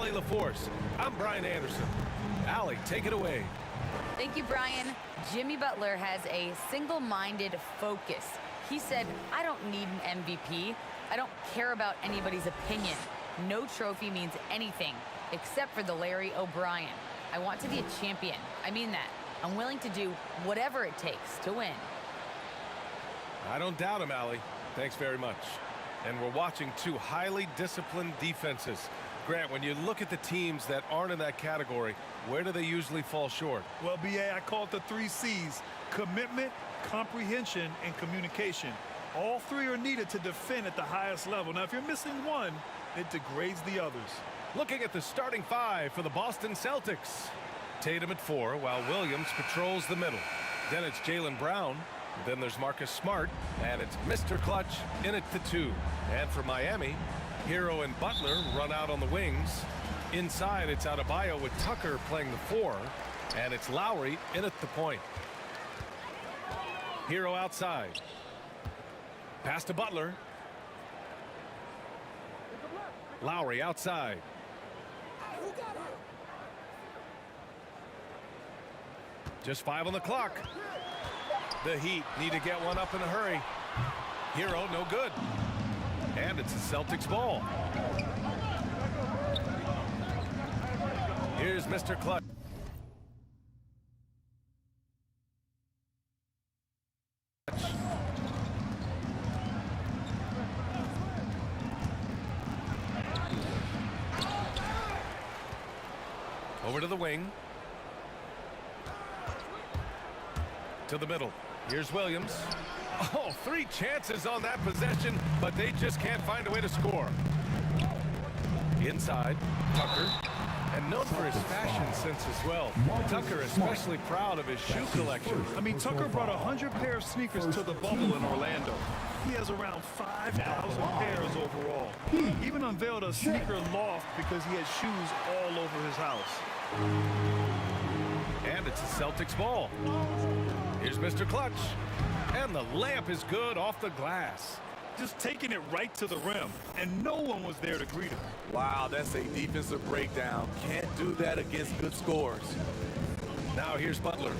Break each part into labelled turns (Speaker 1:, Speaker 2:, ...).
Speaker 1: Allie LaForce. I'm Brian Anderson. Allie, take it away.
Speaker 2: Thank you, Brian. Jimmy Butler has a single-minded focus. He said, I don't need an MVP. I don't care about anybody's opinion. No trophy means anything except for the Larry O'Brien. I want to be a champion. I mean that. I'm willing to do whatever it takes to win.
Speaker 1: I don't doubt him, Allie. Thanks very much. And we're watching two highly disciplined defenses. Grant, when you look at the teams that aren't in that category, where do they usually fall short?
Speaker 3: Well, B.A., I call it the 3 C's: commitment, comprehension, and communication. All 3 are needed to defend at the highest level. Now, if you're missing one, it degrades the others.
Speaker 1: Looking at the starting 5 for the Boston Celtics. Tatum at 4, while Williams patrols the middle. Then it's Jaylen Brown. Then there's Marcus Smart. And it's Mr. Clutch in at the 2. And for Miami, Hero and Butler run out on the wings. Inside, it's Adebayo with Tucker playing the 4. And it's Lowry in at the point. Hero outside. Pass to Butler. Lowry outside. Just 5 on the clock. The Heat need to get one up in a hurry. Hero, no good. And it's the Celtics ball. Here's Mr. Clutch. Over to the wing. To the middle. Here's Williams. Oh, 3 chances on that possession, but they just can't find a way to score. Inside, Tucker. And known for his fashion sense as well. Tucker especially proud of his shoe collection.
Speaker 3: I mean, Tucker brought 100 pair of sneakers to the bubble in Orlando. He has around 5,000 pairs overall. He even unveiled a sneaker loft because he had shoes all over his house.
Speaker 1: And it's a Celtics ball. Here's Mr. Clutch. And the layup is good off the glass.
Speaker 3: Just taking it right to the rim, and no one was there to greet him.
Speaker 4: Wow, that's a defensive breakdown. Can't do that against good scores.
Speaker 1: Now here's Butler.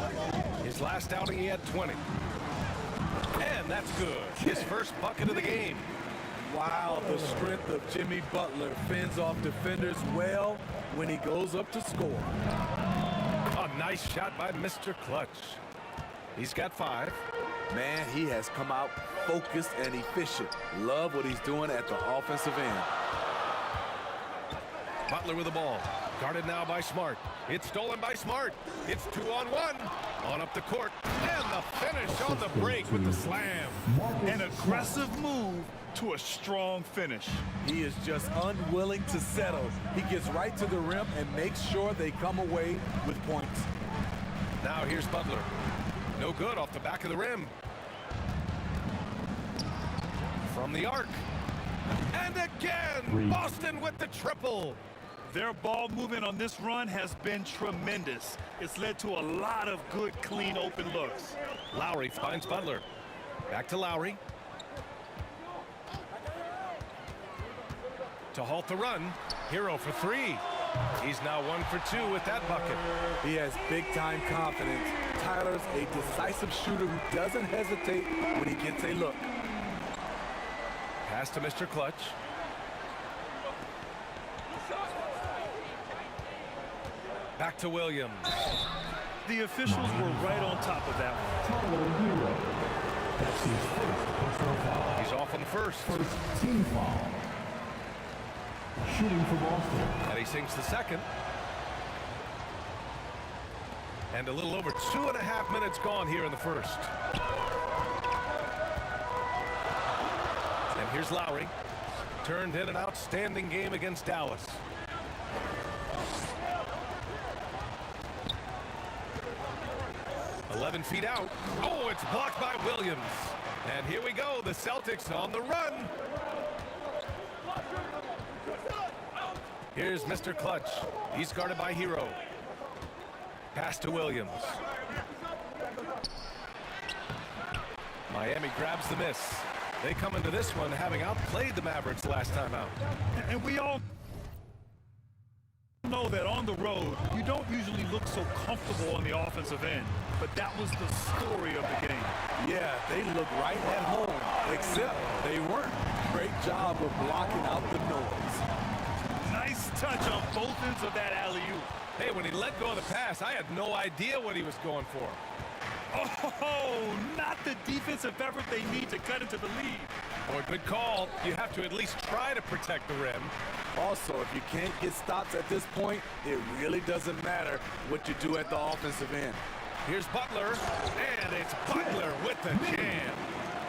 Speaker 1: His last outing, he had 20. And that's good. His first bucket of the game.
Speaker 4: Wow, the strength of Jimmy Butler fends off defenders well when he goes up to score.
Speaker 1: A nice shot by Mr. Clutch. He's got 5.
Speaker 4: Man, he has come out focused and efficient. Love what he's doing at the offensive end.
Speaker 1: Butler with the ball. Guarded now by Smart. It's stolen by Smart. It's 2-on-1. On up the court. And the finish on the break with the slam.
Speaker 3: An aggressive move to a strong finish.
Speaker 4: He is just unwilling to settle. He gets right to the rim and makes sure they come away with points.
Speaker 1: Now here's Butler. No good off the back of the rim. From the arc. And again, Boston with the triple.
Speaker 3: Their ball movement on this run has been tremendous. It's led to a lot of good, clean, open looks.
Speaker 1: Lowry finds Butler. Back to Lowry. To halt the run. Hero for 3. He's now 1 for 2 with that bucket.
Speaker 4: He has big-time confidence. Tyler's a decisive shooter who doesn't hesitate when he gets a look.
Speaker 1: Pass to Mr. Clutch. Back to Williams.
Speaker 3: The officials were right on top of that one.
Speaker 1: He's off on the first.
Speaker 5: First team foul. Shooting for Boston.
Speaker 1: And he sinks the second. And a little over 2.5 minutes gone here in the first. And here's Lowry. Turned in an outstanding game against Dallas. "11 feet out. Oh, it's blocked by Williams. And here we go, the Celtics on the run. Here's Mr. Clutch. He's guarded by Hero. Pass to Williams. Miami grabs the miss. They come into this one having outplayed the Mavericks last time out.
Speaker 3: And we all know that on the road, you don't usually look so comfortable on the offensive end, but that was the story of the game.
Speaker 4: Yeah, they looked right at home, except they weren't. Great job of blocking out the noise.
Speaker 3: Nice touch on both ends of that alley-oop.
Speaker 1: Hey, when he let go of the pass, I had no idea what he was going for.
Speaker 3: Oh, not the defensive effort they need to cut into the lead.
Speaker 1: Boy, good call. You have to at least try to protect the rim.
Speaker 4: Also, if you can't get stops at this point, it really doesn't matter what you do at the offensive end.
Speaker 1: Here's Butler, and it's Butler with the jam.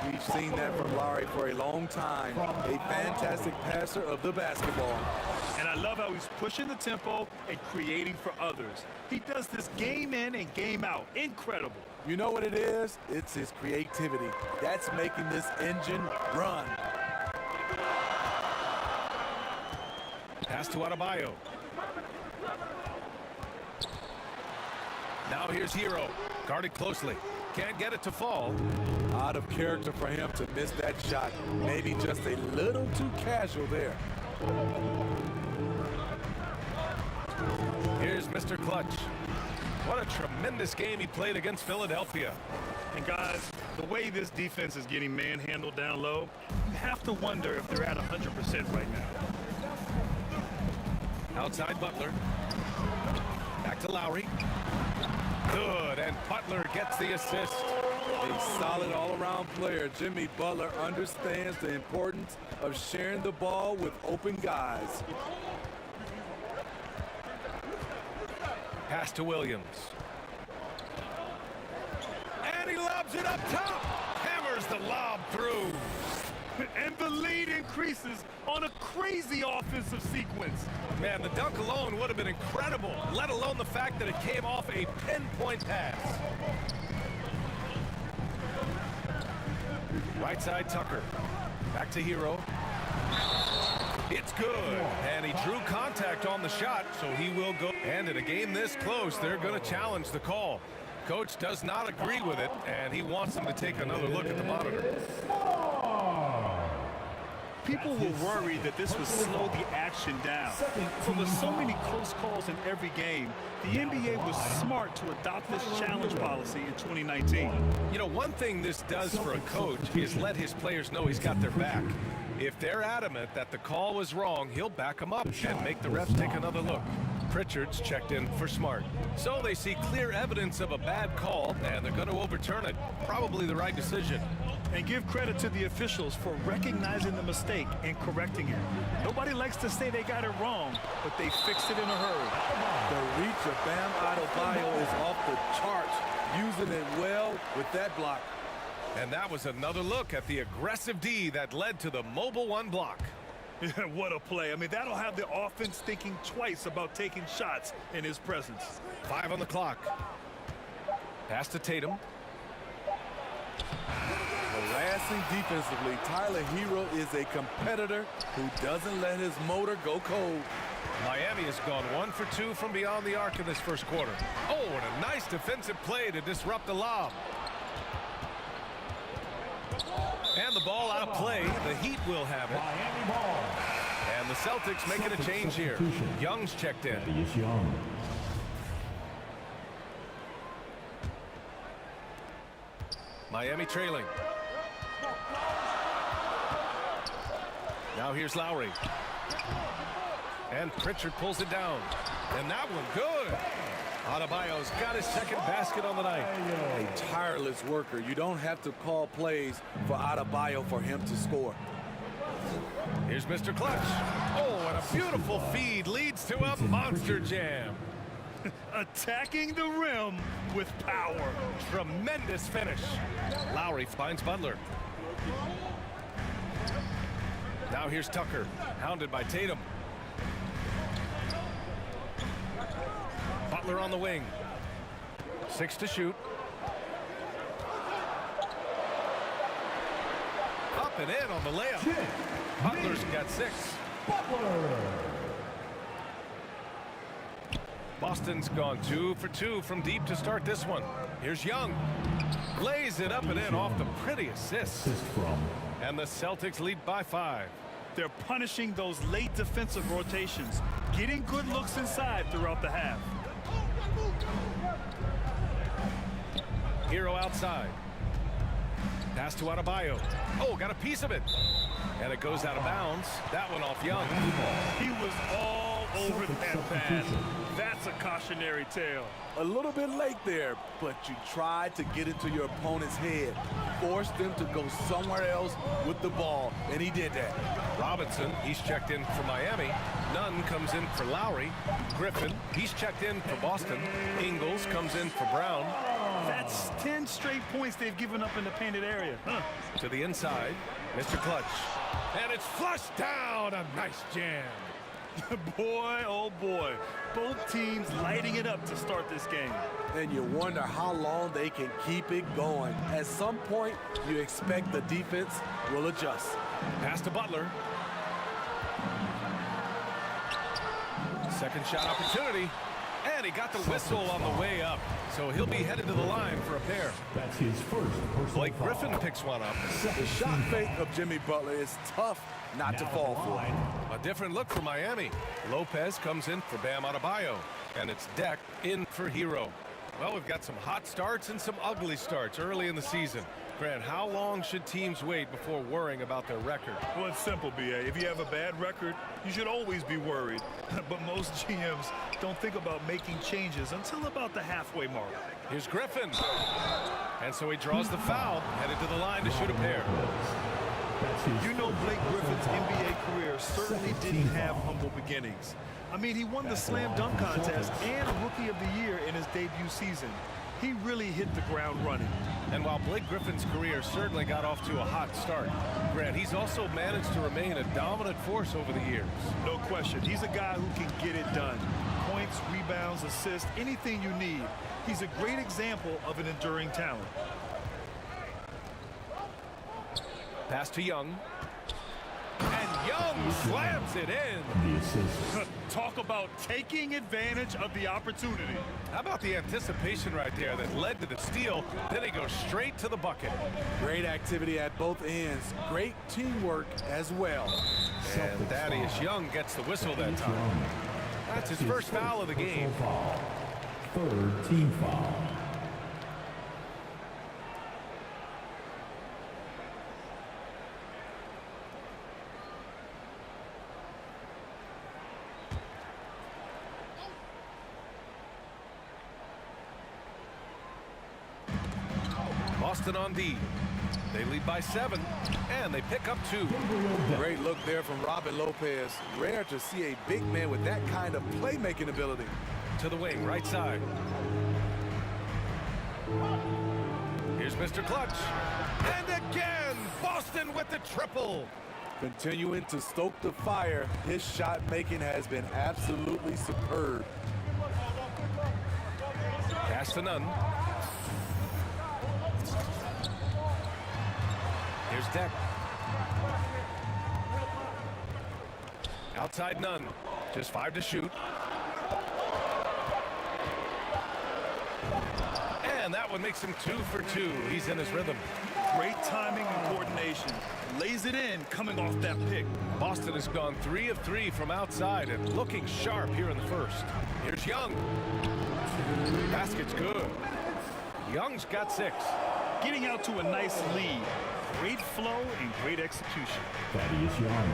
Speaker 4: We've seen that from Lowry for a long time. A fantastic passer of the basketball.
Speaker 3: And I love how he's pushing the tempo and creating for others. He does this game in and game out. Incredible.
Speaker 4: You know what it is? It's his creativity. That's making this engine run.
Speaker 1: Pass to Adebayo. Now here's Hero. Guarded closely. Can't get it to fall.
Speaker 4: Out of character for him to miss that shot. Maybe just a little too casual there.
Speaker 1: Here's Mr. Clutch. What a tremendous game he played against Philadelphia.
Speaker 3: And guys, the way this defense is getting manhandled down low, you have to wonder if they're at 100% right now.
Speaker 1: Outside Butler. Back to Lowry. Good, and Butler gets the assist.
Speaker 4: A solid all-around player. Jimmy Butler understands the importance of sharing the ball with open guys.
Speaker 1: Pass to Williams. And he lobs it up top. Hammers the lob through.
Speaker 3: And the lead increases on a crazy offensive sequence.
Speaker 1: Man, the dunk alone would have been incredible, let alone the fact that it came off a pinpoint pass. Right side Tucker. Back to Hero. It's good. And he drew contact on the shot, so he will go. And in a game this close, they're going to challenge the call. Coach does not agree with it, and he wants them to take another look at the monitor.
Speaker 3: People were worried that this would slow the action down. So there's so many close calls in every game. The NBA was smart to adopt this challenge policy in 2019.
Speaker 1: You know, one thing this does for a coach is let his players know he's got their back. If they're adamant that the call was wrong, he'll back them up and make the refs take another look. Pritchard's checked in for Smart. So they see clear evidence of a bad call, and they're going to overturn it. Probably the right decision.
Speaker 3: And give credit to the officials for recognizing the mistake and correcting it. Nobody likes to say they got it wrong, but they fixed it in a hurry.
Speaker 4: The reach of Bam Adebayo is off the charts, using it well with that block.
Speaker 1: And that was another look at the aggressive D that led to the mobile one block.
Speaker 3: What a play. I mean, that'll have the offense thinking twice about taking shots in his presence.
Speaker 1: 5 on the clock. Pass to Tatum.
Speaker 4: Harassing defensively, Tyler Hero is a competitor who doesn't let his motor go cold.
Speaker 1: Miami has gone 1 for 2 from beyond the arc in this first quarter. Oh, and a nice defensive play to disrupt the lob. And the ball out of play. The Heat will have it. And the Celtics making a change here. Young's checked in. Miami trailing. Now here's Lowry. And Pritchard pulls it down. And that one good. Adebayo's got his second basket on the night.
Speaker 4: A tireless worker. You don't have to call plays for Adebayo for him to score.
Speaker 1: Here's Mr. Clutch. Oh, and a beautiful feed leads to a monster jam.
Speaker 3: Attacking the rim with power.
Speaker 1: Tremendous finish. Lowry finds Butler. Now here's Tucker, hounded by Tatum. Butler on the wing. 6 to shoot. Up and in on the layup. Butler's got 6. Boston's gone 2 for 2 from deep to start this one. Here's Young. Lays it up and in off the pretty assist. And the Celtics lead by 5.
Speaker 3: They're punishing those late defensive rotations. getting good looks inside throughout the half.
Speaker 1: Hero outside. Pass to Adebayo. Oh, got a piece of it. And it goes out of bounds. That one off Young.
Speaker 3: He was all over that pass. That's a cautionary tale.
Speaker 4: A little bit late there, but you tried to get into your opponent's head. Forced them to go somewhere else with the ball, and he did that.
Speaker 1: Robinson, he's checked in for Miami. Nunn comes in for Lowry. Griffin, he's checked in for Boston. Ingles comes in for Brown.
Speaker 3: That's 10 straight points they've given up in the painted area.
Speaker 1: To the inside, Mr. Clutch. And it's flushed down. A nice jam.
Speaker 3: Boy, oh boy. Both teams lighting it up to start this game.
Speaker 4: And you wonder how long they can keep it going. At some point, you expect the defense will adjust.
Speaker 1: Pass to Butler. Second shot opportunity. And he got the whistle on the way up. So he'll be headed to the line for a pair.
Speaker 5: That's his first personal
Speaker 1: Blake
Speaker 5: foul.
Speaker 1: Griffin picks one up.
Speaker 4: The shot fake of Jimmy Butler is tough not to fall for.
Speaker 1: A different look for Miami. Lopez comes in for Bam Adebayo. And it's Deck in for Hero. Well, we've got some hot starts and some ugly starts early in the season. Grant, how long should teams wait before worrying about their record?
Speaker 3: Well, it's simple, B.A. If you have a bad record, you should always be worried. But most GMs don't think about making changes until about the halfway mark.
Speaker 1: Here's Griffin. And so he draws the foul, headed to the line to shoot a pair.
Speaker 5: That's his
Speaker 3: You know
Speaker 5: first
Speaker 3: Blake Griffin's
Speaker 5: personal foul.
Speaker 3: NBA career certainly didn't have humble beginnings. I mean, he won the slam dunk contest and Rookie of the Year in his debut season. He really hit the ground running.
Speaker 1: And while Blake Griffin's career certainly got off to a hot start, Grant, he's also managed to remain a dominant force over the years.
Speaker 3: No question. He's a guy who can get it done. Points, rebounds, assists, anything you need. He's a great example of an enduring talent.
Speaker 1: Pass to Young. And Young slams it in.
Speaker 5: The assist.
Speaker 3: Talk about taking advantage of the opportunity.
Speaker 1: How about the anticipation right there that led to the steal? Then he goes straight to the bucket.
Speaker 4: Great activity at both ends. Great teamwork as well.
Speaker 1: And Thaddeus Young gets the whistle that time. That's his first foul of the game.
Speaker 5: Foul. Third team foul.
Speaker 1: Boston on D. They lead by 7, and they pick up 2.
Speaker 4: Great look there from Robin Lopez. Rare to see a big man with that kind of playmaking ability.
Speaker 1: To the wing, right side. Here's Mr. Clutch. And again, Boston with the triple.
Speaker 4: Continuing to stoke the fire, his shot making has been absolutely superb.
Speaker 1: Pass to Nunn. Here's Deck. Outside Nunn. Just 5 to shoot. And that one makes him 2 for 2. He's in his rhythm.
Speaker 3: Great timing and coordination. Lays it in coming off that pick.
Speaker 1: Boston has gone 3 of 3 from outside and looking sharp here in the first. Here's Young. Basket's good. Young's got 6.
Speaker 3: Getting out to a nice lead. Great flow and great execution.
Speaker 5: Thaddeus Young.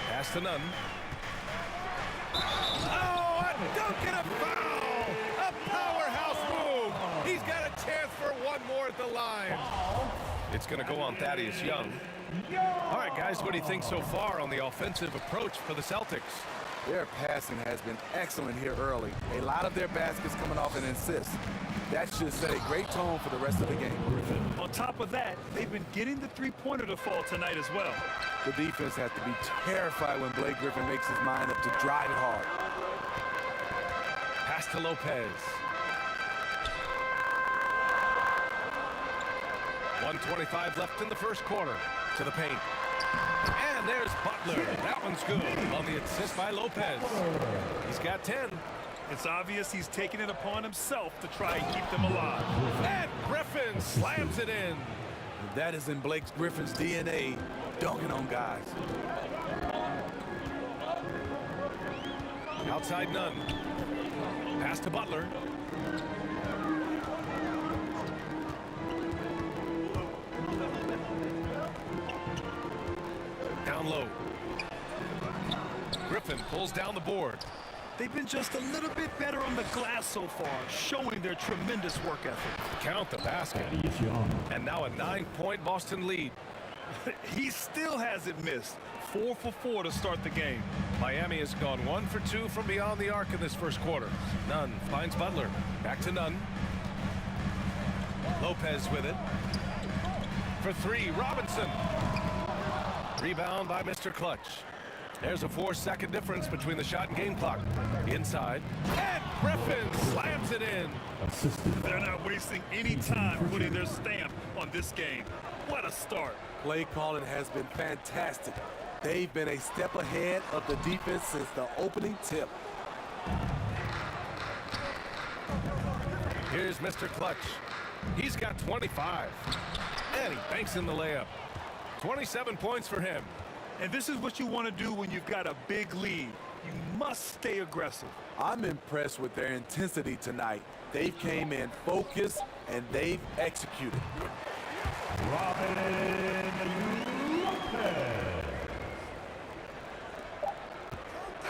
Speaker 1: Pass to Nunn. Oh, a dunk and a foul! A powerhouse move! He's got a chance for one more at the line. It's going to go on Thaddeus Young. All right, guys, what do you think so far on the offensive approach for the Celtics?
Speaker 4: Their passing has been excellent here early. A lot of their baskets coming off an assist. That should set a great tone for the rest of the game.
Speaker 3: On top of that, they've been getting the three-pointer to fall tonight as well.
Speaker 4: The defense has to be terrified when Blake Griffin makes his mind up to drive it hard.
Speaker 1: Pass to Lopez. 1:25 left in the first quarter. To the paint. And there's Butler. That one's good on the assist by Lopez. He's got 10.
Speaker 3: It's obvious he's taking it upon himself to try and keep them alive.
Speaker 1: And Griffin slams it in.
Speaker 4: That is in Blake Griffin's DNA, dunking on guys.
Speaker 1: Outside Nunn. Pass to Butler. Down low. Griffin pulls down the board.
Speaker 3: They've been just a little bit better on the glass so far, showing their tremendous work ethic.
Speaker 1: Count the basket.
Speaker 5: Thaddeus Young.
Speaker 1: And now a 9-point Boston lead.
Speaker 3: He still hasn't missed. 4 for 4 to start the game.
Speaker 1: Miami has gone 1 for 2 from beyond the arc in this first quarter. Nunn finds Butler. Back to Nunn. Lopez with it. For 3, Robinson. Rebound by Mr. Clutch. There's a 4-second difference between the shot and game clock. Inside. And Griffin slams it in.
Speaker 5: Assisted.
Speaker 3: They're not wasting any time putting their stamp on this game. What a start.
Speaker 4: Play calling has been fantastic. They've been a step ahead of the defense since the opening tip.
Speaker 1: Here's Mr. Clutch. He's got 25. And he banks in the layup. 27 points for him.
Speaker 3: And this is what you want to do when you've got a big lead. You must stay aggressive.
Speaker 4: I'm impressed with their intensity tonight. They came in focused and they've executed.
Speaker 5: Robin Lopez.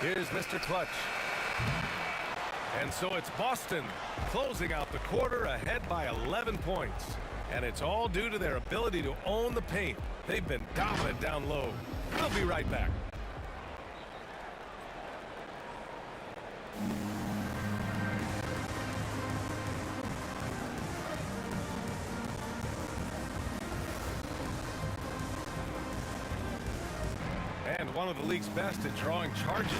Speaker 1: Here's Mr. Clutch. And so it's Boston closing out the quarter ahead by 11 points. And it's all due to their ability to own the paint. They've been dominant down low. We'll be right back. And one of the league's best at drawing charges,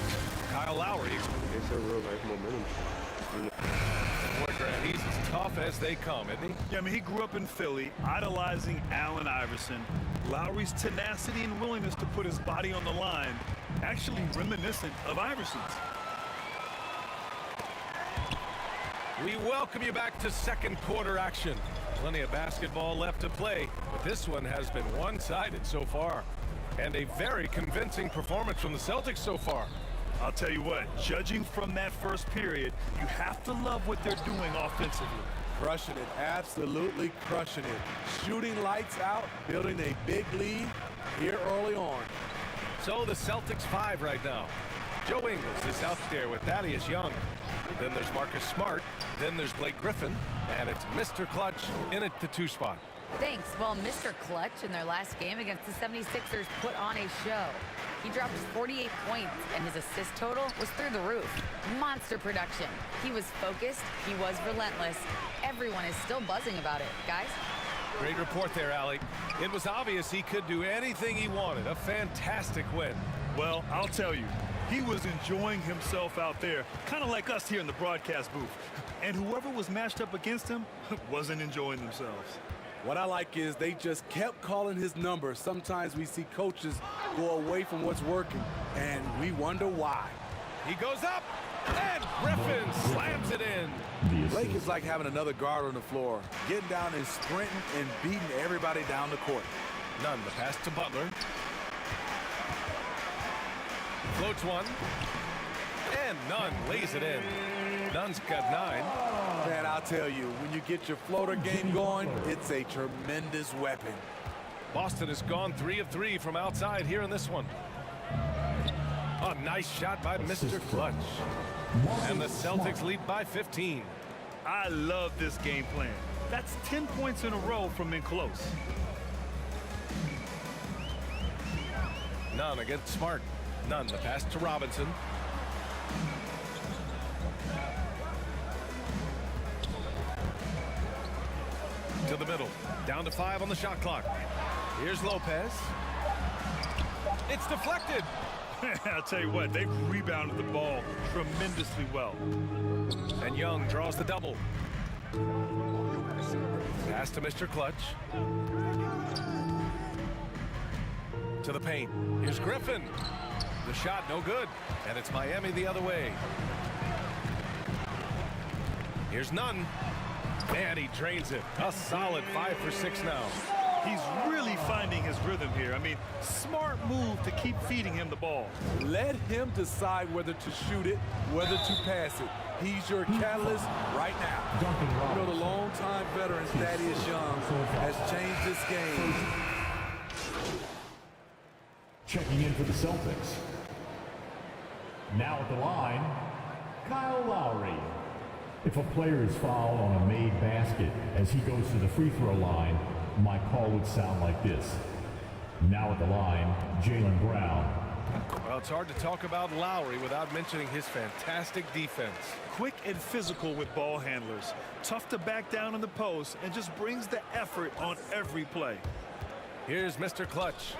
Speaker 1: Kyle Lowry.
Speaker 6: It's a real life momentum.
Speaker 1: Boy, Grant, he's as tough as they come, isn't he?
Speaker 3: Yeah, I mean, he grew up in Philly, idolizing Allen Iverson. Lowry's tenacity and willingness to put his body on the line, actually reminiscent of Iverson's.
Speaker 1: We welcome you back to second quarter action. Plenty of basketball left to play, but this one has been one-sided so far. And a very convincing performance from the Celtics so far.
Speaker 3: I'll tell you what, judging from that first period, you have to love what they're doing offensively.
Speaker 4: Crushing it, absolutely crushing it. Shooting lights out, building a big lead here early on.
Speaker 1: So the Celtics 5 right now. Joe Ingles is out there with Thaddeus Young. Then there's Marcus Smart. Then there's Blake Griffin. And it's Mr. Clutch in at the 2 spot.
Speaker 2: Thanks. Well, Mr. Clutch in their last game against the 76ers put on a show. He dropped 48 points, and his assist total was through the roof. Monster production. He was focused. He was relentless. Everyone is still buzzing about it. Guys?
Speaker 1: Great report there, Allie. It was obvious he could do anything he wanted. A fantastic win.
Speaker 3: Well, I'll tell you, he was enjoying himself out there, kind of like us here in the broadcast booth. And whoever was matched up against him wasn't enjoying themselves.
Speaker 4: What I like is they just kept calling his number. Sometimes we see coaches go away from what's working, and we wonder why.
Speaker 1: He goes up, and Griffin slams it in.
Speaker 4: Blake is like having another guard on the floor, getting down and sprinting and beating everybody down the court.
Speaker 1: Nunn, the pass to Butler. Floats one. And Nunn lays it in. Nunn's got 9.
Speaker 4: Man, I'll tell you, when you get your floater game going, it's a tremendous weapon.
Speaker 1: Boston has gone 3 of 3 from outside here in this one. A nice shot by Mr. Clutch. And the Celtics lead by 15.
Speaker 3: I love this game plan. That's 10 points in a row from in close.
Speaker 1: Nunn against Smart. Nunn, the pass to Robinson. To the middle. Down to 5 on the shot clock. Here's Lopez. It's deflected.
Speaker 3: I'll tell you what, they've rebounded the ball tremendously well.
Speaker 1: And Young draws the double. Pass to Mr. Clutch. To the paint. Here's Griffin. The shot no good. And it's Miami the other way. Here's Nunn. And he drains it. A solid 5 for 6 now.
Speaker 3: He's really finding his rhythm here. I mean, smart move to keep feeding him the ball.
Speaker 4: Let him decide whether to shoot it, whether to pass it. He's your catalyst right now. You know, the longtime veteran Thaddeus Young has changed this game.
Speaker 5: Checking in for the Celtics. Now at the line, Kyle Lowry. If a player is fouled on a made basket as he goes to the free throw line, my call would sound like this. Now at the line, Jaylen Brown.
Speaker 1: Well, it's hard to talk about Lowry without mentioning his fantastic defense.
Speaker 3: Quick and physical with ball handlers. Tough to back down in the post and just brings the effort on every play.
Speaker 1: Here's Mr. Clutch.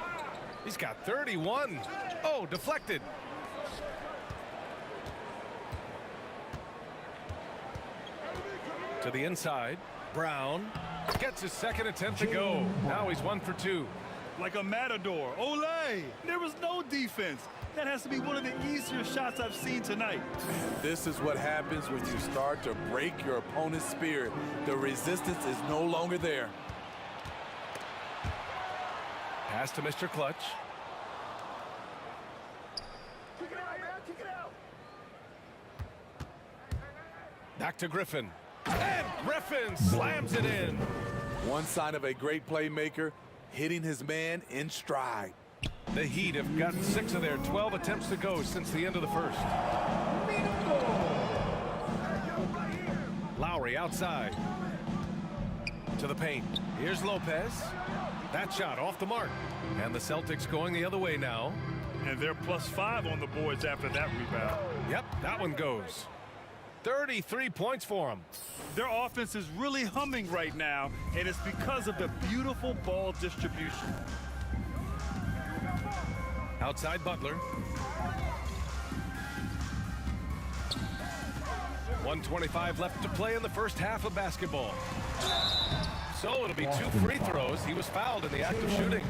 Speaker 1: He's got 31. Oh, deflected. To the inside. Brown gets his second attempt to go. Now he's 1 for 2.
Speaker 3: Like a matador. Olay! There was no defense. That has to be one of the easier shots I've seen tonight.
Speaker 4: This is what happens when you start to break your opponent's spirit. The resistance is no longer there.
Speaker 1: Pass to Mr. Clutch.
Speaker 3: Kick it out, man. Kick it out.
Speaker 1: Back to Griffin. And Griffin slams it in.
Speaker 4: One sign of a great playmaker, hitting his man in stride.
Speaker 1: The Heat have gotten 6 of their 12 attempts to go since the end of the first. Lowry outside. To the paint. Here's Lopez. That shot off the mark. And the Celtics going the other way now.
Speaker 3: And they're +5 on the boards after that rebound.
Speaker 1: Yep, that one goes. 33 points for them.
Speaker 3: Their offense is really humming right now, and it's because of the beautiful ball distribution.
Speaker 1: Outside Butler. 1:25 left to play in the first half of basketball. So it'll be 2 free throws. He was fouled in the act of shooting.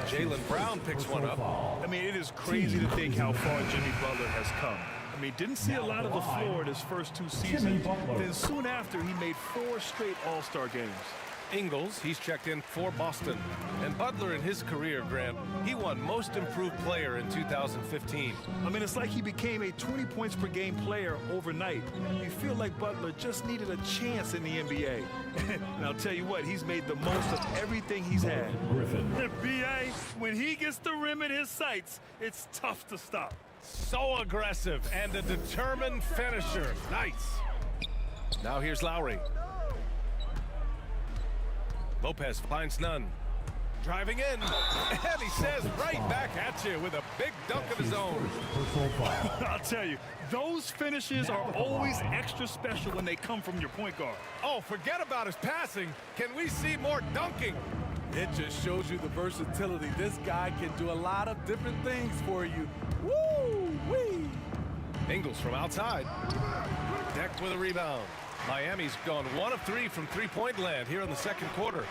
Speaker 1: Jaylen Brown picks one up.
Speaker 3: I mean, it is crazy to think how far Jimmy Butler has come. I mean, didn't see a lot of the floor in his first 2 seasons. Then soon after, he made 4 straight All-Star games.
Speaker 1: Ingles, he's checked in for Boston. And Butler in his career, Grant, he won Most Improved Player in 2015.
Speaker 3: I mean, it's like he became a 20 points per game player overnight. You feel like Butler just needed a chance in the NBA. And I'll tell you what, he's made the most of everything he's had.
Speaker 5: Griffin.
Speaker 3: B.A., when he gets the rim in his sights, it's tough to stop.
Speaker 1: So aggressive and a determined finisher. Nice. Now here's Lowry. Lopez finds none. Driving in. And he says right back at you with a big dunk of his own.
Speaker 3: I'll tell you, those finishes are always extra special when they come from your point guard.
Speaker 1: Oh, forget about his passing. Can we see more dunking?
Speaker 4: It just shows you the versatility. This guy can do a lot of different things for you. Woo-wee!
Speaker 1: Ingles from outside. Decked with a rebound. Miami's gone 1 of 3 from three-point land here in the second quarter.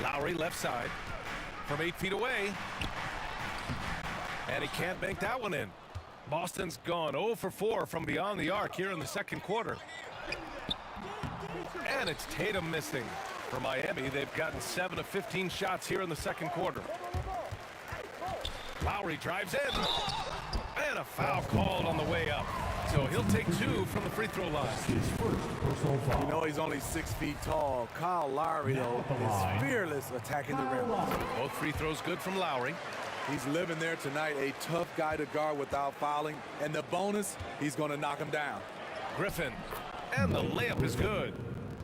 Speaker 1: Lowry left side from 8 feet away. And he can't bank that one in. Boston's gone 0 for 4 from beyond the arc here in the second quarter. And it's Tatum missing. For Miami, they've gotten 7 of 15 shots here in the second quarter. Lowry drives in. And a foul called on the way up. So he'll take 2 from the free throw line.
Speaker 5: His first personal foul.
Speaker 4: You know he's only 6 feet tall. Kyle Lowry, though, is fearless attacking the rim.
Speaker 1: Both free throws good from Lowry.
Speaker 4: He's living there tonight, a tough guy to guard without fouling. And the bonus, he's going to knock him down.
Speaker 1: Griffin. And the layup is good.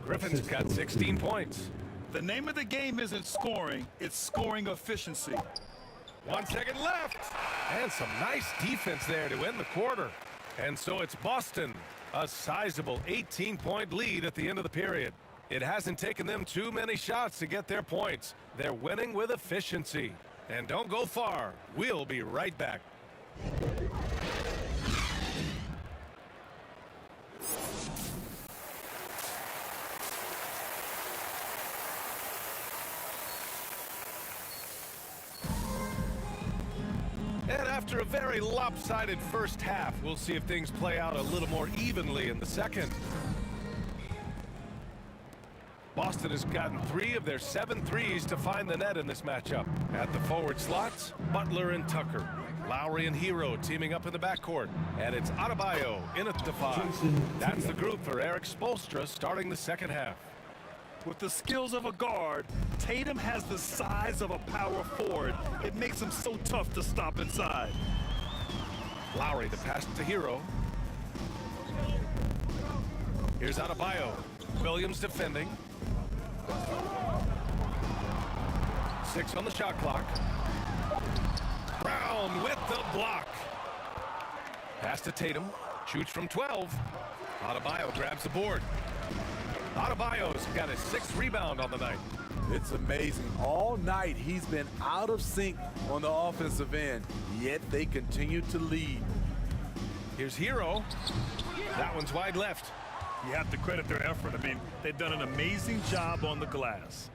Speaker 1: Griffin's got 16 points.
Speaker 3: The name of the game isn't scoring, it's scoring efficiency.
Speaker 1: 1 second left. And some nice defense there to end the quarter. And so it's Boston, a sizable 18-point lead at the end of the period. It hasn't taken them too many shots to get their points. They're winning with efficiency. And don't go far. We'll be right back. And after a very lopsided first half, we'll see if things play out a little more evenly in the second. Boston has gotten 3 of their 7 threes to find the net in this matchup. At the forward slots, Butler and Tucker. Lowry and Hero teaming up in the backcourt. And it's Adebayo in at the 5. That's the group for Eric Spoelstra starting the second half.
Speaker 3: With the skills of a guard, Tatum has the size of a power forward. It makes him so tough to stop inside.
Speaker 1: Lowry, the pass to Hero. Here's Adebayo. Williams defending. 6 on the shot clock. Brown with the block. Pass to Tatum. Shoots from 12. Adebayo grabs the board. Adebayo's got his 6th rebound on the night.
Speaker 4: It's amazing. All night he's been out of sync on the offensive end, yet they continue to lead.
Speaker 1: Here's Hero. That one's wide left.
Speaker 3: You have to credit their effort. I mean, they've done an amazing job on the glass.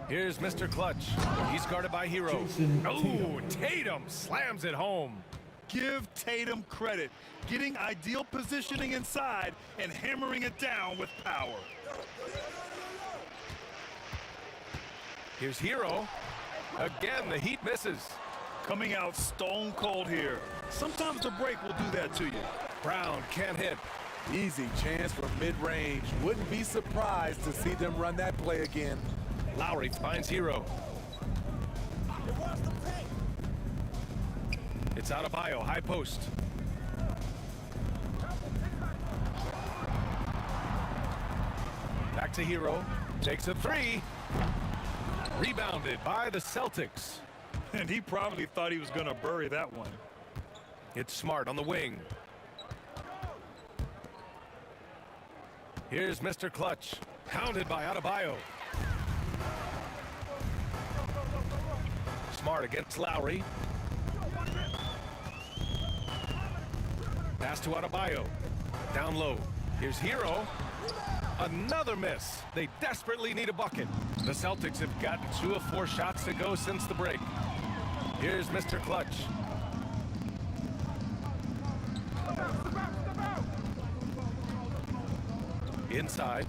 Speaker 1: Here's Mr. Clutch. He's guarded by Hero. Oh, Tatum slams it home.
Speaker 3: Give Tatum credit. Getting ideal positioning inside and hammering it down with power.
Speaker 1: Here's Hero. Again, the Heat misses.
Speaker 3: Coming out stone cold here. Sometimes the break will do that to you.
Speaker 1: Brown can't hit.
Speaker 4: Easy chance from mid-range. Wouldn't be surprised to see them run that play again.
Speaker 1: Lowry finds Hero. It's Adebayo, high post. Back to Hero. Takes a 3. Rebounded by the Celtics.
Speaker 3: And he probably thought he was going to bury that one.
Speaker 1: It's Smart on the wing. Here's Mr. Clutch. Pounded by Adebayo. Smart against Lowry. Pass to Adebayo. Down low. Here's Hero. Another miss. They desperately need a bucket. The Celtics have gotten 2 of 4 shots to go since the break. Here's Mr. Clutch. Inside.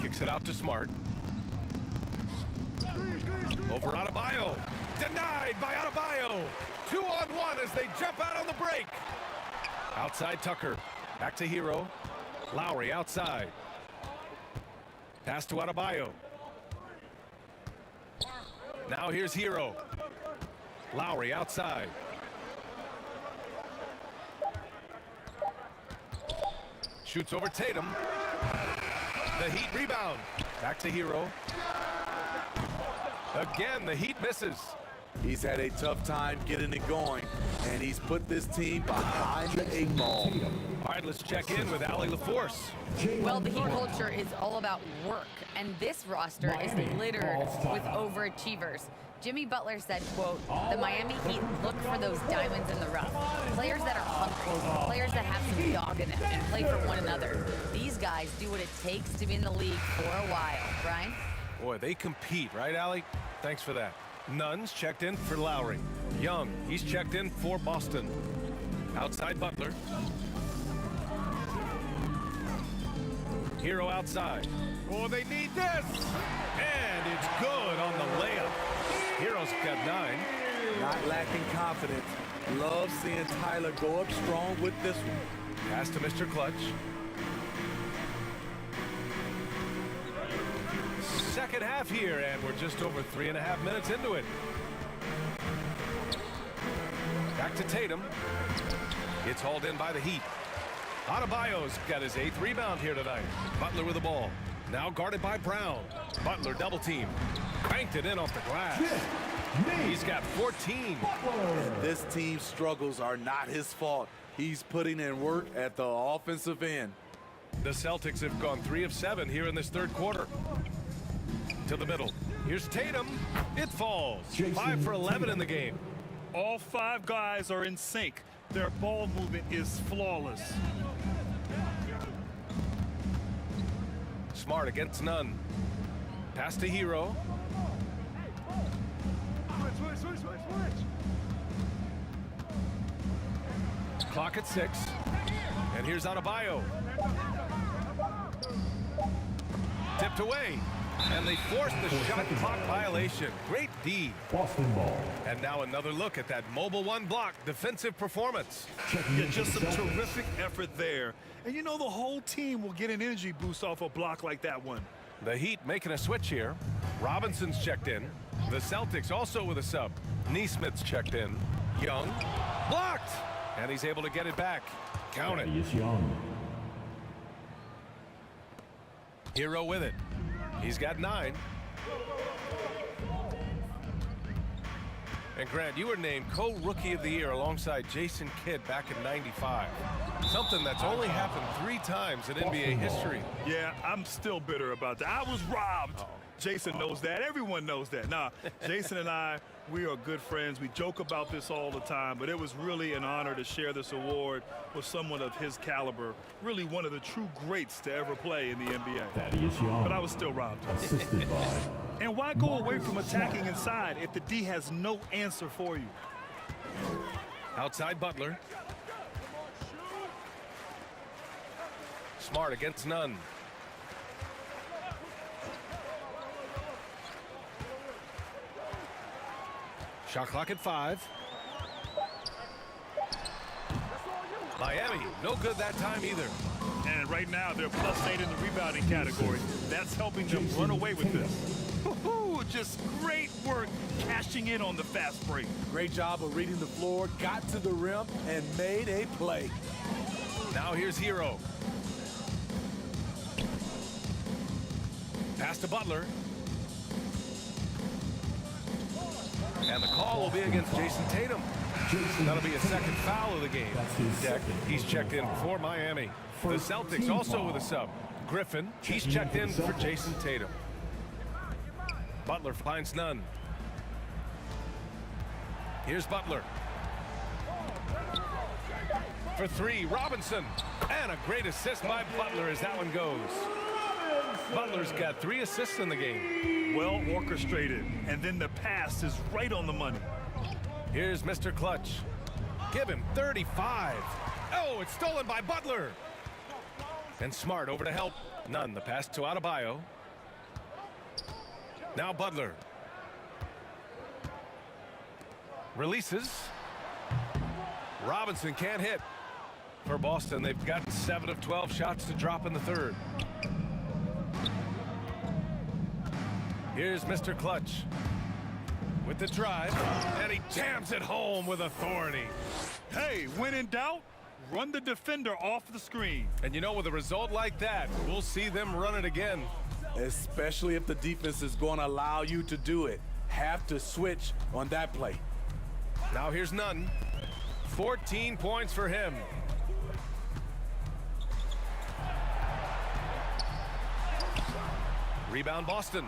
Speaker 1: Kicks it out to Smart. Over Adebayo. Denied by Adebayo. 2-on-1 as they jump out on the break. Outside Tucker. Back to Hero. Lowry outside. Pass to Adebayo. Now here's Hero. Lowry outside. Shoots over Tatum. The Heat rebound. Back to Hero. Again, the Heat misses.
Speaker 4: He's had a tough time getting it going, and he's put this team behind the 8 ball.
Speaker 1: All right, let's check in with Allie LaForce.
Speaker 2: Well, the Heat culture is all about work, and this roster is littered with overachievers. Jimmy Butler said, quote, "The Miami Heat look for those diamonds in the rough. Players that are hungry, players that have some dog in them and play for one another. These guys do what it takes to be in the league for a while." Brian?
Speaker 1: Boy, they compete, right, Allie? Thanks for that. Nunn's checked in for Lowry. Young, he's checked in for Boston. Outside Butler. Hero outside. Oh, they need this! And it's good on the layup. Hero's got 9.
Speaker 4: Not lacking confidence. Love seeing Tyler go up strong with this one.
Speaker 1: Pass to Mr. Clutch. Second half here, and we're just over 3.5 minutes into it. Back to Tatum. It's hauled in by the Heat. Adebayo's got his 8th rebound here tonight. Butler with the ball. Now guarded by Brown. Butler double team. Banked it in off the glass. He's got 14.
Speaker 4: And this team's struggles are not his fault. He's putting in work at the offensive end.
Speaker 1: The Celtics have gone 3 of 7 here in this third quarter. To the middle. Here's Tatum. It falls. 5 for 11 in the game.
Speaker 3: All 5 guys are in sync. Their ball movement is flawless.
Speaker 1: Smart against Nunn. Pass to Hero. Clock at 6. And here's Adebayo. stripped away. And they forced the shot clock violation. Great D.
Speaker 5: Boston ball.
Speaker 1: And now another look at that mobile one block defensive performance.
Speaker 3: Yeah, just some terrific effort there. And you know the whole team will get an energy boost off a block like that one.
Speaker 1: The Heat making a switch here. Robinson's checked in. The Celtics also with a sub. Neesmith's checked in. Young. Blocked! And he's able to get it back. Count it.
Speaker 5: Thaddeus Young.
Speaker 1: Hero with it. He's got 9. And Grant, you were named co-rookie of the year alongside Jason Kidd back in '95. Something that's only happened 3 times in NBA history.
Speaker 3: Yeah, I'm still bitter about that. I was robbed. Jason knows that. Everyone knows that. Nah, Jason and I, we are good friends. We joke about this all the time, but it was really an honor to share this award with someone of his caliber. Really one of the true greats to ever play in the NBA.
Speaker 5: Thaddeus Young.
Speaker 3: But I was still robbed.
Speaker 5: Assisted by.
Speaker 3: And why go away from attacking inside if the D has no answer for you?
Speaker 1: Outside Butler. Smart against none. Shot clock at 5. Miami, no good that time either.
Speaker 3: And right now, they're +8 in the rebounding category. That's helping them run away with this. Just great work cashing in on the fast break.
Speaker 4: Great job of reading the floor, got to the rim, and made a play.
Speaker 1: Now here's Hero. Pass to Butler. And the call will be against Jason Tatum. That'll be a second foul of the game. He's checked in for Miami. The Celtics also with a sub. Griffin, he's checked in for Jason Tatum. Butler finds none. Here's Butler. For 3, Robinson. And a great assist by Butler as that one goes. Butler's got 3 assists in the game.
Speaker 3: Well orchestrated. And then the pass is right on the money.
Speaker 1: Here's Mr. Clutch. Give him 35. Oh, it's stolen by Butler. And Smart over to help. None. The pass to Adebayo. Now Butler. Releases. Robinson can't hit. For Boston, they've got 7 of 12 shots to drop in the third. Here's Mr. Clutch with the drive, and he jams it home with authority.
Speaker 3: Hey, when in doubt, run the defender off the screen.
Speaker 1: And you know, with a result like that, we'll see them run it again.
Speaker 4: Especially if the defense is going to allow you to do it. Have to switch on that play.
Speaker 1: Now here's Nunn. 14 points for him. Rebound Boston.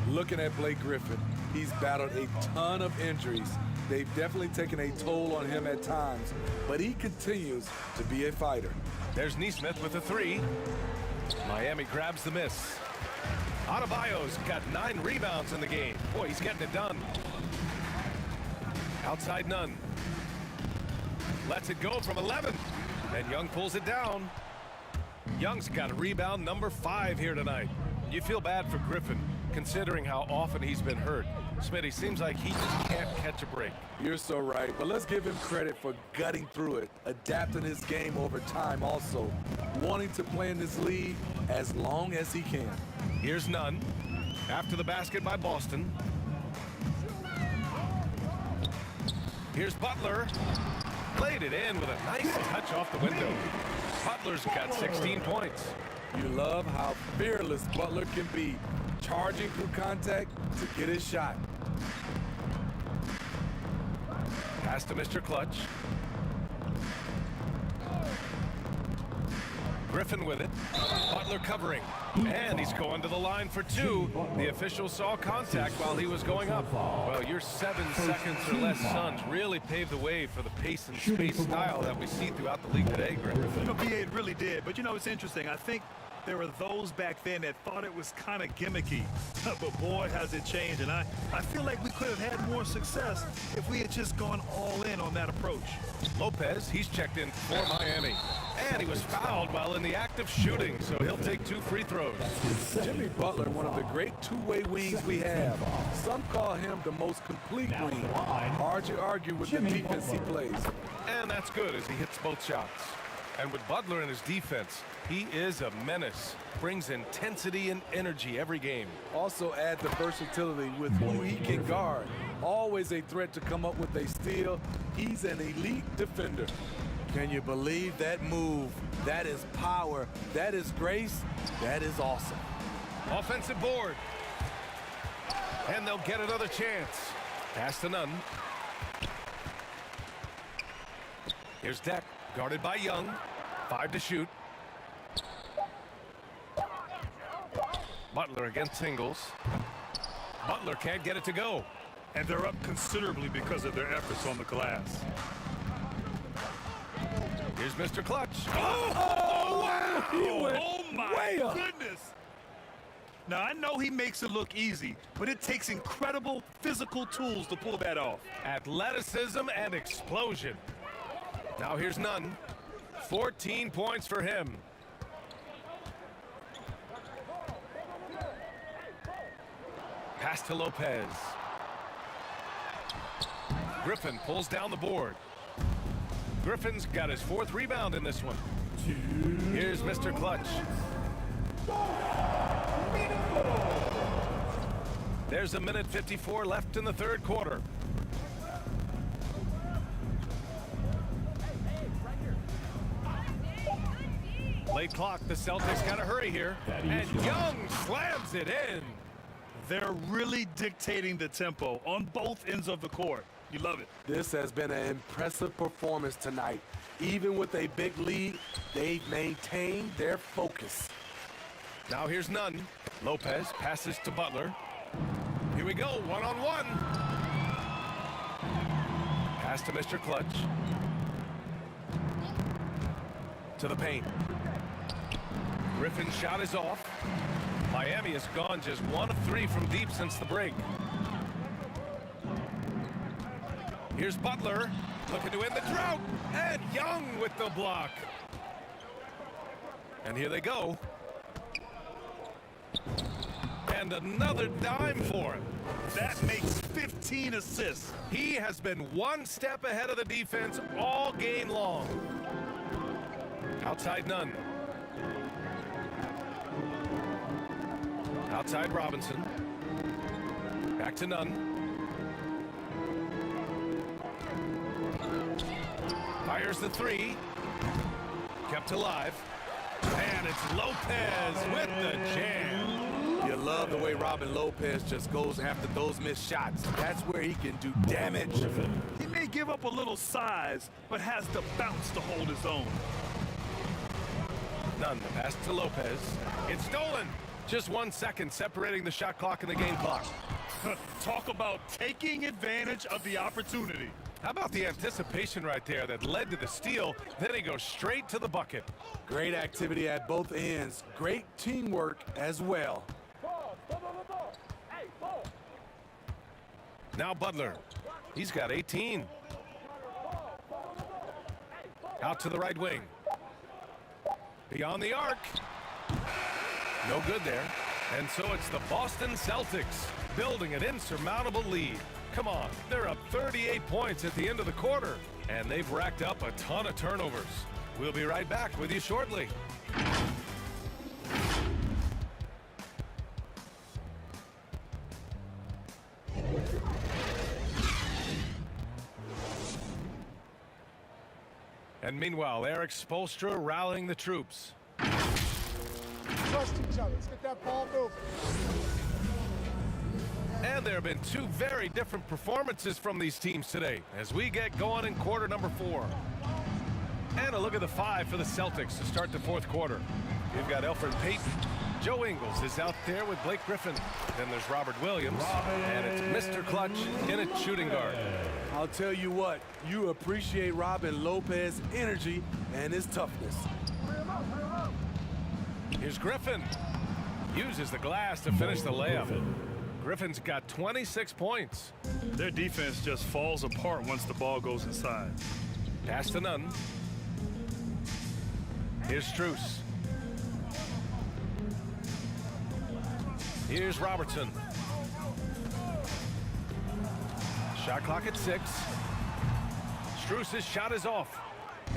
Speaker 4: Looking at Blake Griffin, he's battled a ton of injuries. They've definitely taken a toll on him at times, but he continues to be a fighter.
Speaker 1: There's Neesmith with a 3. Miami grabs the miss. Adebayo's got 9 rebounds in the game. Boy, he's getting it done. Outside Nunn. Lets it go from 11. And Young pulls it down. Young's got a rebound number 5 here tonight. You feel bad for Griffin, considering how often he's been hurt. Smitty, seems like he just can't catch a break.
Speaker 4: You're so right, but let's give him credit for gutting through it, adapting his game over time also, wanting to play in this league as long as he can.
Speaker 1: Here's Nunn. After the basket by Boston. Here's Butler. Played it in with a nice touch off the window. Butler's got 16 points.
Speaker 4: You love how fearless Butler can be, charging through contact to get his shot.
Speaker 1: Pass to Mr. Clutch. Griffin with it. Butler covering. And he's going to the line for 2. The official saw contact while he was going up. Well, your 7 seconds or less Suns really paved the way for the pace and space style that we see throughout the league today, Griffin.
Speaker 3: You know, BA, it really did. But, you know, it's interesting. I think There were those back then that thought it was kind of gimmicky. But boy, has it changed. And I feel like we could have had more success if we had just gone all in on that approach.
Speaker 1: Lopez, he's checked in for Miami. And he was fouled while in the act of shooting, so he'll take 2 free throws.
Speaker 4: Jimmy Butler, one of the great two-way wings we have. Some call him the most complete wing. Hard to argue with the defense he plays.
Speaker 1: And that's good as he hits both shots. And with Butler in his defense, he is a menace. Brings intensity and energy every game.
Speaker 4: Also add the versatility with who he can guard. Always a threat to come up with a steal. He's an elite defender. Can you believe that move? That is power. That is grace. That is awesome.
Speaker 1: Offensive board. And they'll get another chance. Pass to none. Here's Deck, guarded by Young. 5 to shoot. Butler against Singles. Butler can't get it to go.
Speaker 3: And they're up considerably because of their efforts on the glass.
Speaker 1: Here's Mr. Clutch.
Speaker 3: Oh, wow!
Speaker 4: He went
Speaker 3: Oh, my
Speaker 4: way up.
Speaker 3: goodness! Now, I know he makes it look easy, but it takes incredible physical tools to pull that off.
Speaker 1: Athleticism and explosion. Now here's Nunn. 14 points for him. Pass to Lopez. Griffin pulls down the board. Griffin's got his 4th rebound in this one. Here's Mr. Clutch. There's 1:54 left in the 3rd quarter. Late clock, the Celtics got to hurry here. And Young slams it in.
Speaker 3: They're really dictating the tempo on both ends of the court. You love it.
Speaker 4: This has been an impressive performance tonight. Even with a big lead, they've maintained their focus.
Speaker 1: Now here's Nunn. Lopez passes to Butler. Here we go, one-on-one. Pass to Mr. Clutch. To the paint. Griffin's shot is off. Miami has gone just 1 of 3 from deep since the break. Here's Butler, looking to end the drought, and Young with the block. And here they go. And another dime for him.
Speaker 3: That makes 15 assists.
Speaker 1: He has been 1 step ahead of the defense all game long. Outside Nunn. Outside Robinson. Back to Nunn. Fires the 3. Kept alive. And it's Lopez with the jam.
Speaker 4: You love the way Robin Lopez just goes after those missed shots. That's where he can do damage.
Speaker 3: He may give up a little size, but has the bounce to hold his own.
Speaker 1: Nunn, the pass to Lopez. It's stolen. Just 1 second separating the shot clock and the game clock.
Speaker 3: Talk about taking advantage of the opportunity.
Speaker 1: How about the anticipation right there that led to the steal? Then he goes straight to the bucket.
Speaker 4: Great activity at both ends. Great teamwork as well.
Speaker 1: Now Butler. He's got 18. Out to the right wing. Beyond the arc. No good there. And so it's the Boston Celtics building an insurmountable lead. Come on, they're up 38 points at the end of the quarter, and they've racked up a ton of turnovers. We'll be right back with you shortly. And meanwhile, Eric Spoelstra rallying the troops.
Speaker 7: Trust each other. Let's get that ball moving.
Speaker 1: And there have been 2 very different performances from these teams today as we get going in quarter number 4. And a look at the 5 for the Celtics to start the 4th quarter. You've got Elfrid Payton. Joe Ingles is out there with Blake Griffin. Then there's Robert Williams. And it's Mr. Clutch in at shooting guard.
Speaker 4: I'll tell you what, you appreciate Robin Lopez's energy and his toughness.
Speaker 1: Here's Griffin. Uses the glass to finish the layup. Griffin's got 26 points.
Speaker 3: Their defense just falls apart once the ball goes inside.
Speaker 1: Pass to Nunn. Here's Strus. Here's Robertson. Shot clock at 6. Strus's shot is off.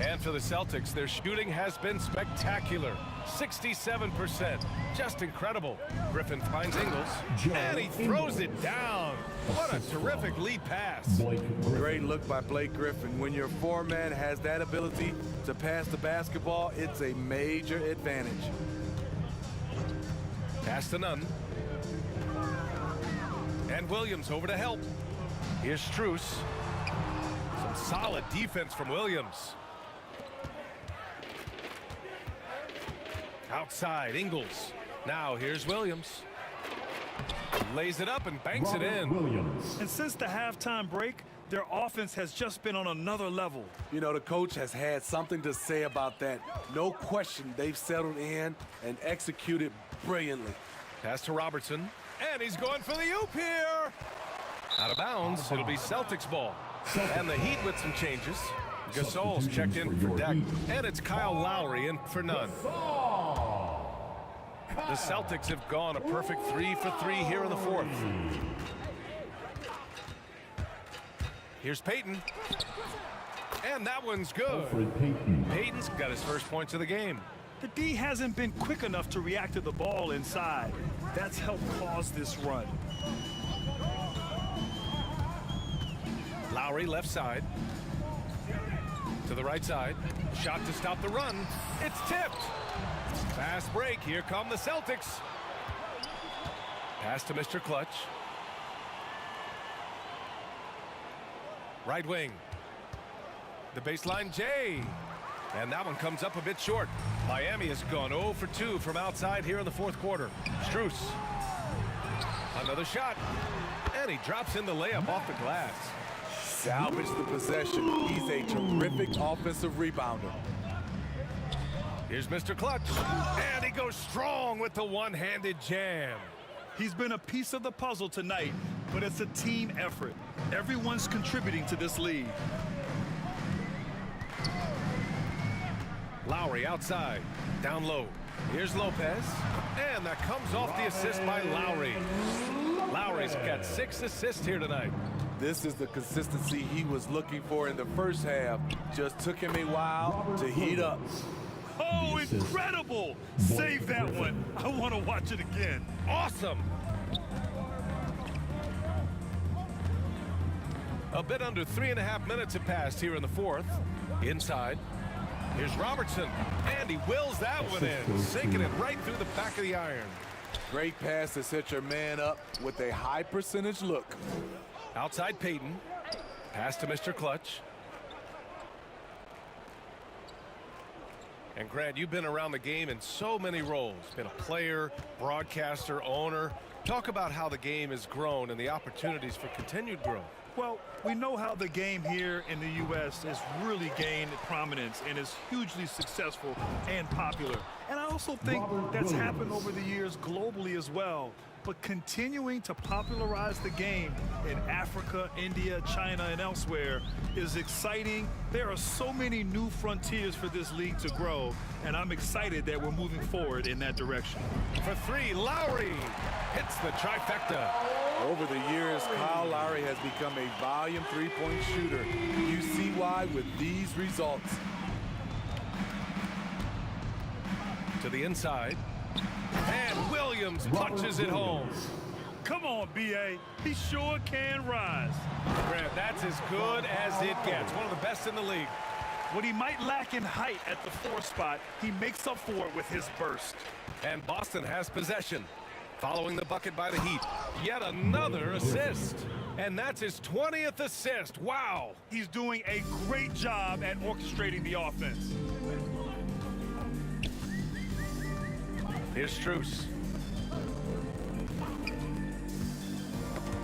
Speaker 1: And for the Celtics, their shooting has been spectacular. 67%. Just incredible. Griffin finds Ingles, and he throws it down. What a terrific lead pass.
Speaker 4: Great look by Blake Griffin. When your foreman has that ability to pass the basketball, it's a major advantage.
Speaker 1: Pass to Nunn. And Williams over to help. Here's Strus. Some solid defense from Williams. Outside, Ingles. Now here's Williams. Lays it up and banks it in.
Speaker 5: Williams.
Speaker 3: And since the halftime break, their offense has just been on another level.
Speaker 4: You know, the coach has had something to say about that. No question, they've settled in and executed brilliantly.
Speaker 1: Pass to Robertson. And he's going for the oop here. Out of bounds. It'll be Celtics ball. And the Heat with some changes. Gasol's checked in for Deck. And it's Kyle Lowry in for Nunn. The Celtics have gone a perfect 3 for 3 here in the fourth. Here's Payton. And that one's good. Payton's got his first points of the game.
Speaker 3: The D hasn't been quick enough to react to the ball inside. That's helped cause this run.
Speaker 1: Lowry left side. To the right side. Shot to stop the run. It's tipped. Fast break. Here come the Celtics. Pass to Mr. Clutch. Right wing. The baseline J. And that one comes up a bit short. Miami has gone 0 for 2 from outside here in the fourth quarter. Strus. Another shot. And he drops in the layup off the glass.
Speaker 4: Salvage the possession. He's a terrific offensive rebounder.
Speaker 1: Here's Mr. Clutch. And he goes strong with the one-handed jam.
Speaker 3: He's been a piece of the puzzle tonight, but it's a team effort. Everyone's contributing to this lead.
Speaker 1: Lowry outside. Down low. Here's Lopez. And that comes off the assist by Lowry. Lowry's got 6 assists here tonight.
Speaker 4: This is the consistency he was looking for in the first half. Just took him a while to heat up.
Speaker 3: Oh, incredible! Save that one. I want to watch it again.
Speaker 1: Awesome! A bit under 3.5 minutes have passed here in the fourth. Inside. Here's Robertson. And he wills that one in, sinking it right through the back of the iron.
Speaker 4: Great pass to set your man up with a high percentage look.
Speaker 1: Outside Payton. Pass to Mr. Clutch. And Grant, you've been around the game in so many roles. Been a player, broadcaster, owner. Talk about how the game has grown and the opportunities for continued growth.
Speaker 3: Well, we know how the game here in the U.S. has really gained prominence and is hugely successful and popular. And I also think that's happened over the years globally as well. But continuing to popularize the game in Africa, India, China, and elsewhere is exciting. There are so many new frontiers for this league to grow, and I'm excited that we're moving forward in that direction.
Speaker 1: For 3, Lowry hits the trifecta.
Speaker 4: Over the years, Kyle Lowry has become a volume three-point shooter. You see why with these results.
Speaker 1: To the inside. And Williams punches it home.
Speaker 3: Come on, B.A. He sure can rise.
Speaker 1: Grant, that's as good as it gets. One of the best in the league.
Speaker 3: What he might lack in height at the 4 spot, he makes up for it with his burst.
Speaker 1: And Boston has possession. Following the bucket by the Heat. Yet another assist. And that's his 20th assist. Wow.
Speaker 3: He's doing a great job at orchestrating the offense.
Speaker 1: Here's Strus.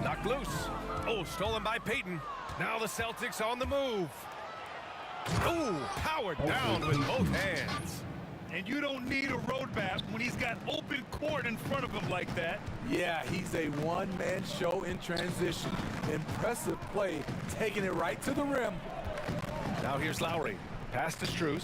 Speaker 1: Knocked loose. Oh, stolen by Payton. Now the Celtics on the move. Oh, powered down with both hands.
Speaker 3: And you don't need a roadmap when he's got open court in front of him like that.
Speaker 4: Yeah, he's a one-man show in transition. Impressive play, taking it right to the rim.
Speaker 1: Now here's Lowry. Pass to Strus.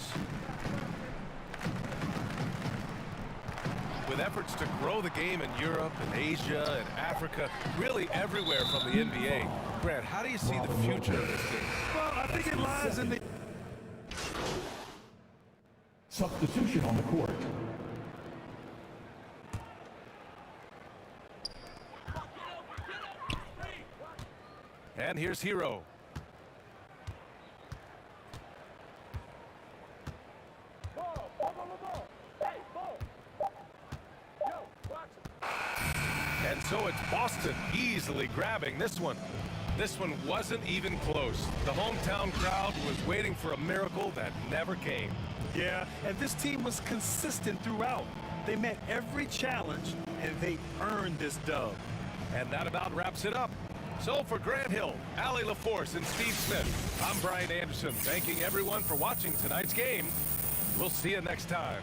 Speaker 1: With efforts to grow the game in Europe and Asia and Africa, really everywhere from the NBA. Grant, how do you see the future of this game?
Speaker 3: Well, I think it lies in the...
Speaker 5: Substitution on the court.
Speaker 1: And here's Hero. And so it's Boston easily grabbing this one. This one wasn't even close. The hometown crowd was waiting for a miracle that never came.
Speaker 3: Yeah, and this team was consistent throughout. They met every challenge, and they earned this dub.
Speaker 1: And that about wraps it up. So for Grant Hill, Allie LaForce, and Steve Smith, I'm Brian Anderson, thanking everyone for watching tonight's game. We'll see you next time.